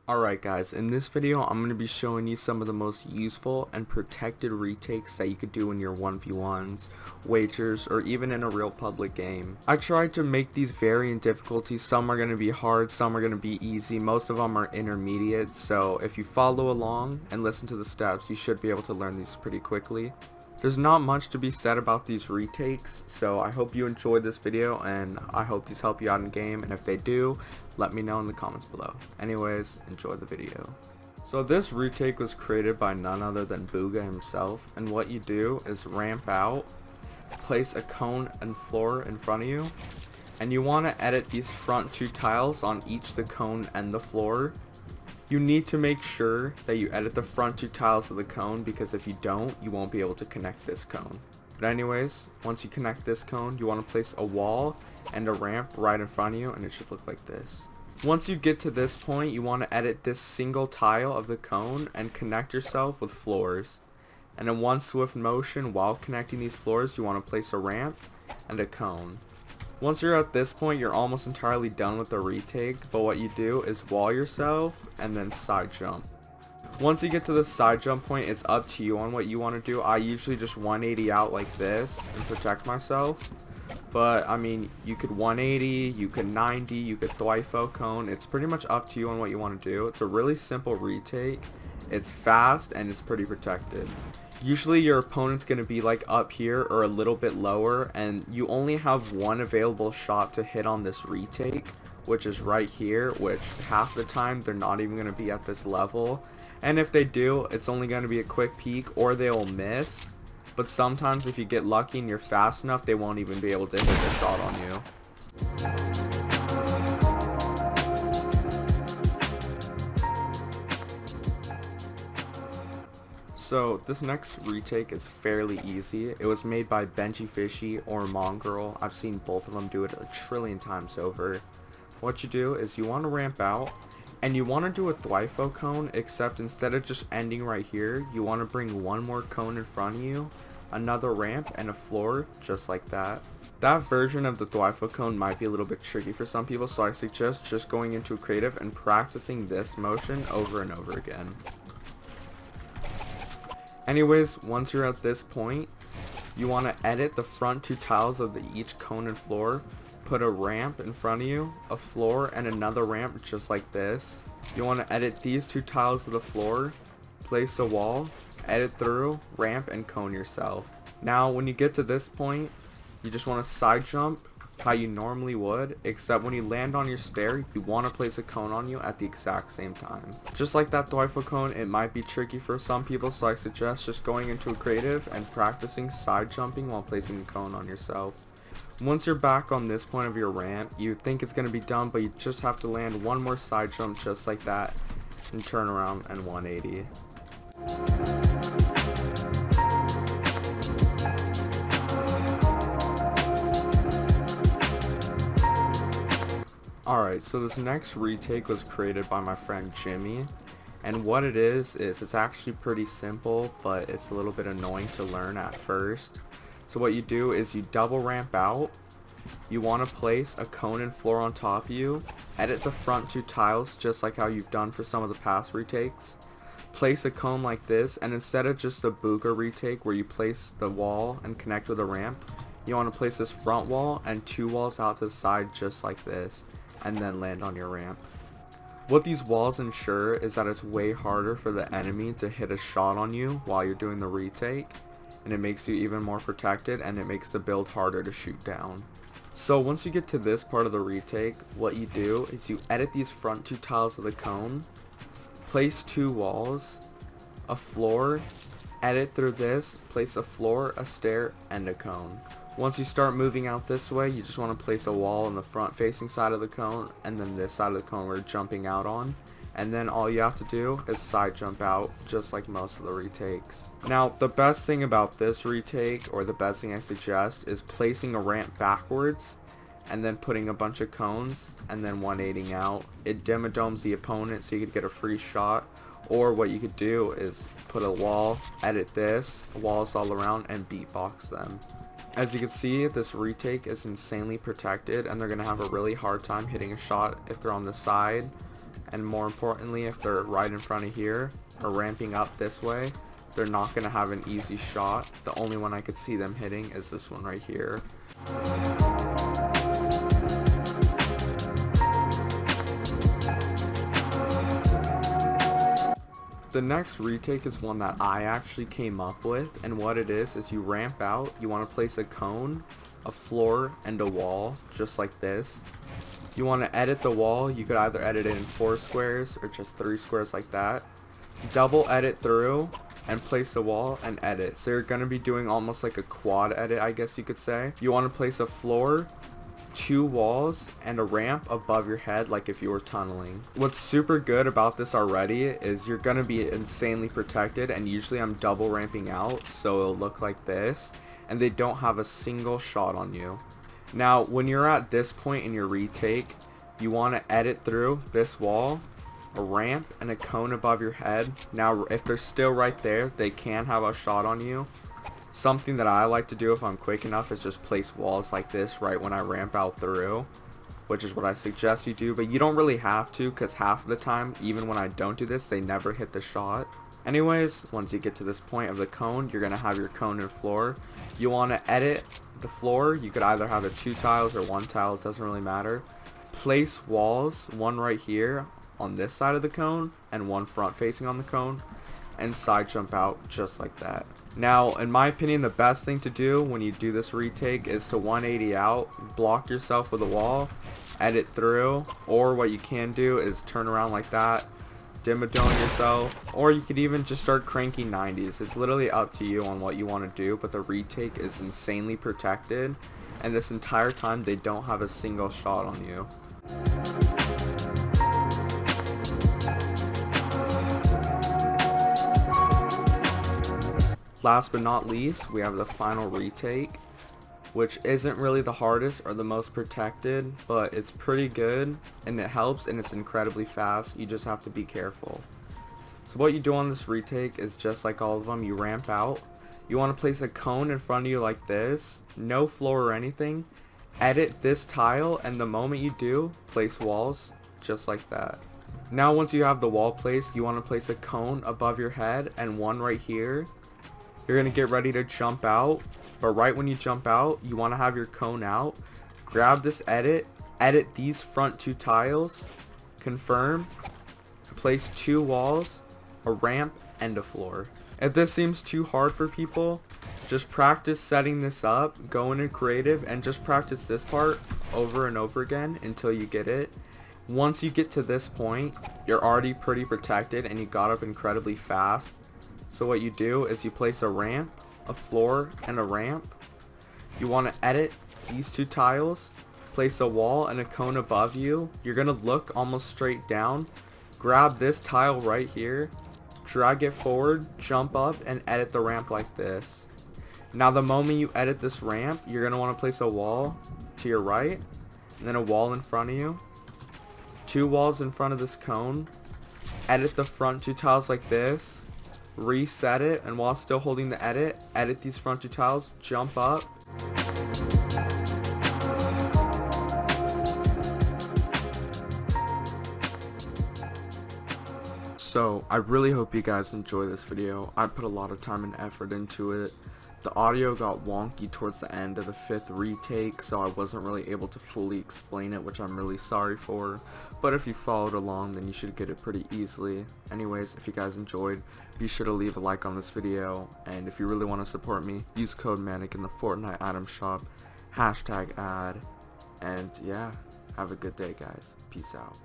Alright guys, in this video I'm going to be showing you some of the most useful and protected retakes that you could do in your 1v1s, wagers, or even in a real public game. I tried to make these vary in difficulty. Some are going to be hard, some are going to be easy, most of them are intermediate, so if you follow along and listen to the steps you should be able to learn these pretty quickly. There's not much to be said about these retakes, so I hope you enjoyed this video and I hope these help you out in game, and if they do, let me know in the comments below. Anyways, enjoy the video. So this retake was created by none other than Bungee himself, and what you do is ramp out, place a cone and floor in front of you, and you want to edit these front two tiles on each the cone and the floor. You need to make sure that you edit the front two tiles of the cone, because if you don't, you won't be able to connect this cone. But anyways, once you connect this cone, you want to place a wall and a ramp right in front of you, and it should look like this. Once you get to this point, you want to edit this single tile of the cone and connect yourself with floors. And in one swift motion, while connecting these floors, you want to place a ramp and a cone. Once you're at this point, you're almost entirely done with the retake, but what you do is wall yourself and then side jump. Once you get to the side jump point, it's up to you on what you want to do. I usually just 180 out like this and protect myself, but I mean, you could 180, you could 90, you could thwifo cone. It's pretty much up to you on what you want to do. It's a really simple retake, it's fast, and it's pretty protected. Usually your opponent's going to be like up here or a little bit lower, and you only have one available shot to hit on this retake, which is right here, which half the time they're not even going to be at this level, and if they do, it's only going to be a quick peek or they'll miss. But sometimes if you get lucky and you're fast enough, they won't even be able to hit the shot on you. So this next retake is fairly easy. It was made by Bungee or Mongrel. I've seen both of them do it a trillion times over. What you do is you want to ramp out, and you want to do a thwifo cone, except instead of just ending right here, you want to bring one more cone in front of you, another ramp, and a floor, just like that. That version of the thwifo cone might be a little bit tricky for some people, so I suggest just going into a creative and practicing this motion over and over again. Anyways, once you're at this point, you want to edit the front two tiles of each cone and floor, put a ramp in front of you, a floor, and another ramp just like this. You want to edit these two tiles of the floor, place a wall, edit through, ramp, and cone yourself. Now when you get to this point, you just want to side jump how you normally would, except when you land on your stair, you want to place a cone on you at the exact same time. Just like that thwifo cone, it might be tricky for some people, so I suggest just going into a creative and practicing side jumping while placing the cone on yourself. Once you're back on this point of your ramp, you think it's going to be done, but you just have to land one more side jump just like that and turn around and 180. Alright, so this next retake was created by my friend Jimmy, and what it is it's actually pretty simple, but it's a little bit annoying to learn at first. So what you do is you double ramp out, you want to place a cone and floor on top of you, edit the front two tiles just like how you've done for some of the past retakes, place a cone like this, and instead of just a Bungee retake where you place the wall and connect with a ramp, you want to place this front wall and two walls out to the side just like this, and then land on your ramp. What these walls ensure is that it's way harder for the enemy to hit a shot on you while you're doing the retake, and it makes you even more protected, and it makes the build harder to shoot down. So once you get to this part of the retake, what you do is you edit these front two tiles of the cone, place two walls, a floor, edit through this, place a floor, a stair, and a cone. Once you start moving out this way, you just want to place a wall on the front facing side of the cone, and then this side of the cone we're jumping out on, and then all you have to do is side jump out just like most of the retakes. Now the best thing about this retake, or the best thing I suggest, is placing a ramp backwards and then putting a bunch of cones and then 180ing out. It dim-a-domes the opponent so you could get a free shot, or what you could do is put a wall, edit this, walls all around, and beatbox them. As you can see, this retake is insanely protected, and they're going to have a really hard time hitting a shot if they're on the side. and more importantly, if they're right in front of here or ramping up this way, they're not going to have an easy shot. The only one I could see them hitting is this one right here. The next retake is one that I actually came up with, and what it is you ramp out, you want to place a cone, a floor, and a wall, just like this. You want to edit the wall, you could either edit it in 4 squares or just 3 squares like that. Double edit through and place the wall and edit. So you're going to be doing almost like a quad edit, I guess you could say. You want to place a floor, 2 walls, and a ramp above your head like if you were tunneling. What's super good about this already is you're going to be insanely protected, and usually I'm double ramping out so it'll look like this, and they don't have a single shot on you. Now when you're at this point in your retake, you want to edit through this wall, a ramp, and a cone above your head. Now if they're still right there, they can have a shot on you. Something that I like to do if I'm quick enough is just place walls like this right when I ramp out through, which is what I suggest you do, but you don't really have to, because half of the time, even when I don't do this, they never hit the shot. Anyways, once you get to this point of the cone, you're going to have your cone and floor. You want to edit the floor. You could either have it 2 tiles or 1 tile, it doesn't really matter. Place walls, one right here on this side of the cone and one front facing on the cone, and side jump out just like that. Now in my opinion, the best thing to do when you do this retake is to 180 out, block yourself with a wall, edit through, or what you can do is turn around like that, dimmadome yourself, or you could even just start cranking 90s. It's literally up to you on what you want to do, but the retake is insanely protected, and this entire time they don't have a single shot on you. Last but not least, we have the final retake, which isn't really the hardest or the most protected, but it's pretty good and it helps, and it's incredibly fast. You just have to be careful. So what you do on this retake is just like all of them. You ramp out. You want to place a cone in front of you like this, no floor or anything. Edit this tile, and the moment you do, place walls just like that. Now once you have the wall placed, you want to place a cone above your head and one right here. You're going to get ready to jump out, but right when you jump out, you want to have your cone out. Grab this edit these front 2 tiles, confirm, place 2 walls, a ramp, and a floor. If this seems too hard for people, just practice setting this up, go into creative, and just practice this part over and over again until you get it. Once you get to this point, you're already pretty protected and you got up incredibly fast. So what you do is you place a ramp, a floor, and a ramp. You want to edit these 2 tiles, place a wall and a cone above you. You're going to look almost straight down. Grab this tile right here, drag it forward, jump up, and edit the ramp like this. Now the moment you edit this ramp, you're going to want to place a wall to your right, and then a wall in front of you. 2 walls in front of this cone. Edit the front 2 tiles like this. Reset it, and while still holding the edit these front 2 tiles, jump up. So I really hope you guys enjoy this video. I put a lot of time and effort into it. The audio got wonky towards the end of the 5th retake, so I wasn't really able to fully explain it, which I'm really sorry for. But if you followed along, then you should get it pretty easily. Anyways, if you guys enjoyed, be sure to leave a like on this video, and if you really want to support me, use code MANIC in the Fortnite item shop, #ad, and yeah, have a good day guys. Peace out.